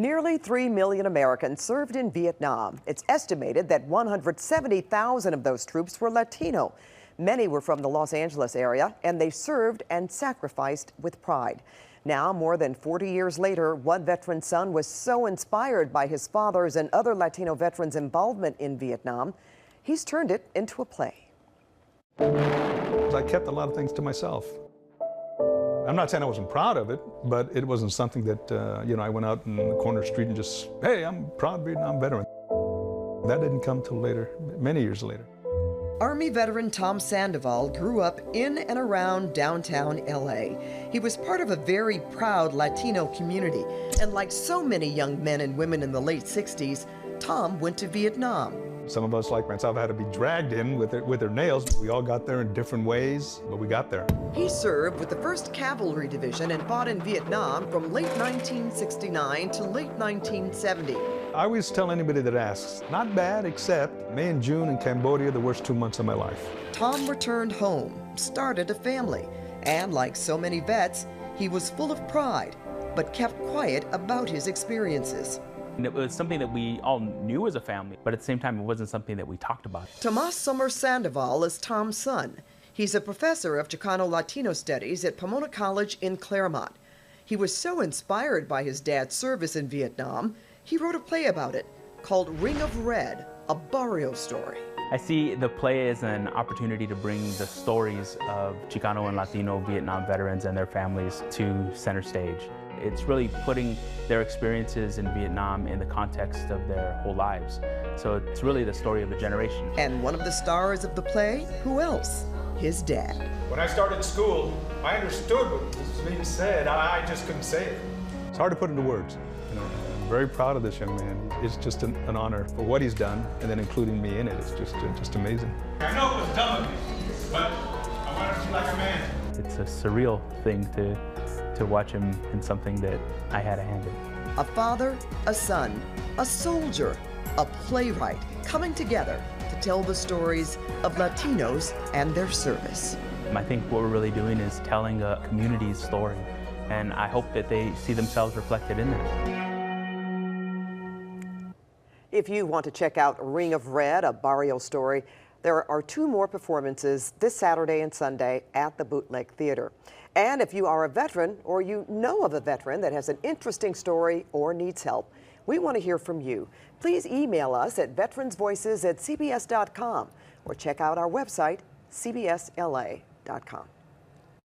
Nearly 3 million Americans served in Vietnam. It's estimated that 170,000 of those troops were Latino. Many were from the Los Angeles area, and they served and sacrificed with pride. Now, more than 40 years later, one veteran's son was so inspired by his father's and other Latino veterans' involvement in Vietnam, he's turned it into a play. I kept a lot of things to myself. I'm not saying I wasn't proud of it, but it wasn't something that, I went out in the corner street and just, hey, I'm a proud Vietnam veteran. That didn't come till later, many years later. Army veteran Tom Sandoval grew up in and around downtown LA. He was part of a very proud Latino community, and like so many young men and women in the late 60s, Tom went to Vietnam. Some of us, like myself, had to be dragged in with their nails. We all got there in different ways, but we got there. He served with the 1st Cavalry Division and fought in Vietnam from late 1969 to late 1970. I always tell anybody that asks, not bad, except May and June in Cambodia, the worst 2 months of my life. Tom returned home, started a family, and like so many vets, he was full of pride, but kept quiet about his experiences. It was something that we all knew as a family, but at the same time, it wasn't something that we talked about. Tomas Sommer Sandoval is Tom's son. He's a professor of Chicano Latino Studies at Pomona College in Claremont. He was so inspired by his dad's service in Vietnam, he wrote a play about it called Ring of Red, a Barrio story. I see the play as an opportunity to bring the stories of Chicano and Latino Vietnam veterans and their families to center stage. It's really putting their experiences in Vietnam in the context of their whole lives. So it's really the story of a generation. And one of the stars of the play, who else? His dad. When I started school, I understood what was being said. I just couldn't say it. It's hard to put into words. I'm very proud of this young man. It's just an honor for what he's done, and then including me in it. It's just amazing. I know it was dumb of me, but I wanted to be like a man. It's a surreal thing to watch him in something that I had a hand in. A father, a son, a soldier, a playwright coming together to tell the stories of Latinos and their service. I think what we're really doing is telling a community's story, and I hope that they see themselves reflected in that. If you want to check out Ring of Red, a Barrio story, there are 2 more performances this Saturday and Sunday at the Bootleg Theater. And if you are a veteran or you know of a veteran that has an interesting story or needs help, we want to hear from you. Please email us at veteransvoices@cbs.com or check out our website, cbsla.com.